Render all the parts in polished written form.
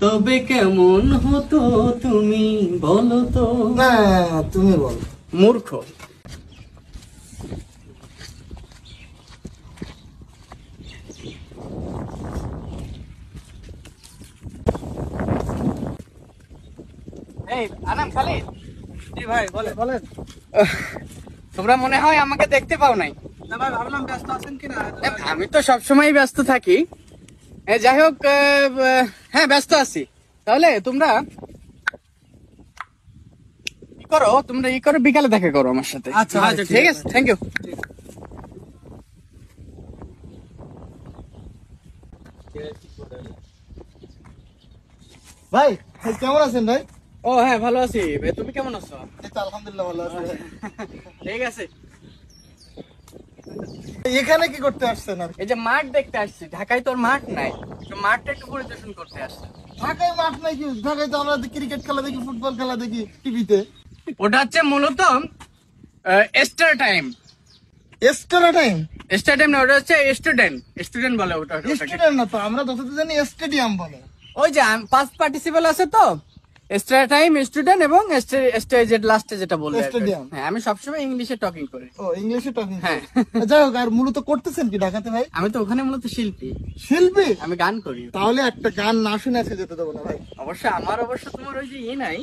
তবে কেমন হতো তুমি বলো তো। না তুমি বলো। মূর্খ। এই আনাম খালিদ। জি ভাই বলেন বলেন। তোমরা মনে হয় আমাকে দেখতে পাও নাই। না ভাই ভাবলাম ব্যস্ত আছেন কিনা। আমি তো সবসময় ব্যস্ত থাকি। যাই হোক, হ্যাঁ ব্যস্ত আছি। তাহলে তোমরা কি করো, তোমরা ই করো, বিকালে দেখা করো আমার সাথে। আচ্ছা, ঠিক আছে, থ্যাংক ইউ। ভাই কেমন আছেন ভাই? ও হ্যাঁ ভালো আছি। তুমি কেমন আছো? এই তো আলহামদুলিল্লাহ ভালো আছি ভাই। ঠিক আছে। এখানে কি করতে আসছেন আর? এই যে মাঠ দেখতে আসছি, ঢাকায় তোর মাঠ নাই, তো মাঠটা একটু পরিদর্শন করতে আসছি। ঢাকায় মাঠ নাই কি? ঢাকায় তো আমরা ক্রিকেট খেলা দেখি, ফুটবল খেলা দেখি টিভিতে। ওটা হচ্ছে মূলত extra time. Extra time? Extra time না, ওটা হচ্ছে স্টুডেন্ট। স্টুডেন্ট বলে ওটাকে। স্টুডেন্ট না তো, আমরা যতদূর জানি স্টেডিয়াম বলে। ওই যে পাঁচ পার্টিসিপেল আছে তো, এক্সট্রা টাইম, স্টুডেন্ট এবং স্টেজের লাস্টে যেটা বললে আর কি। স্টেডিয়াম। হ্যাঁ, আমি সবসময় ইংলিশে টকিং করি। ও ইংলিশে টকিং। হ্যাঁ। যাই হোক, আর মূলত করতেছেন কি ঢাকাতে ভাই? আমি তো ওখানে মূলত শিল্পী, শিল্পী? আমি গান করি। তাহলে একটা গান না শুনে আজকে যেতে দেবো না ভাই। অবশ্য তোমার ওই যে নাই,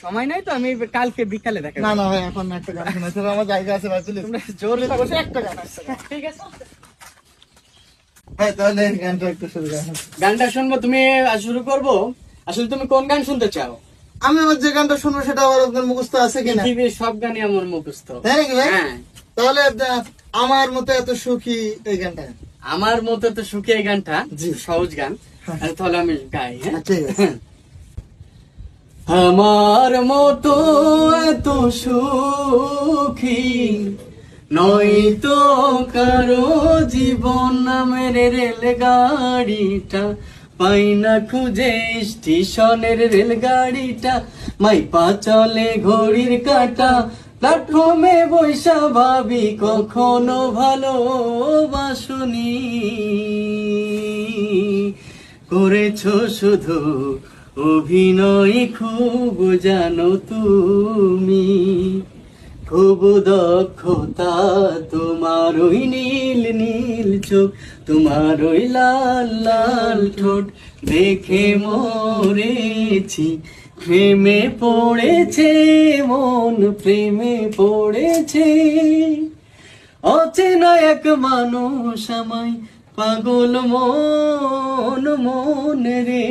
সময় নাই, তো আমি কালকে বিকালে দেখা না করবো। না ভাই, এখন একটা গান শোনাতে হবে, আমার জায়গা আছে ভাই, প্লিজ। তোমরা জোর বসে করো। একটা গান। ঠিক আছে ভাই তাহলে গানটা একটু শুরু করেন। গানটা শুনবো, তুমি শুরু করবো। আসলে তুমি কোন গান শুনতে চাও? আমি আবার যে গানটা শুনবো সেটা আবার আপনার মুখস্থ আছে কিনা? পৃথিবীর সব গানই আমার মুখস্থ। তাই নাকি ভাই? হ্যাঁ। তাহলে আমার মতো এত সুখী এই গানটা। আমার মতো তো সুখী এই গানটা, জি। সহজ গান। তাহলে আমি গাই। হ্যাঁ ঠিক আছে। আমার মতো এত সুখী নয় তো কারো জীবন, নামের রেলগাড়িটা পাই না খুঁজে, স্টেশনের রেলগাড়িটা মাইপা চলে ঘড়ির কাঁটা, প্ল্যাটফর্মে বৈশা ভাবি কখনো ভালোবাসনি, করেছো শুধু অভিনয়, খুব জানো তুমি, খুব দক্ষতা তোমার, ওই নীল নীল চোখ, তোমার ওই লাল লাল ঠোঁট দেখে মরেছি, প্রেমে পড়েছে মন, প্রেমে পড়েছে, অচেনা এক মানুষ আমায় পাগল মন রে।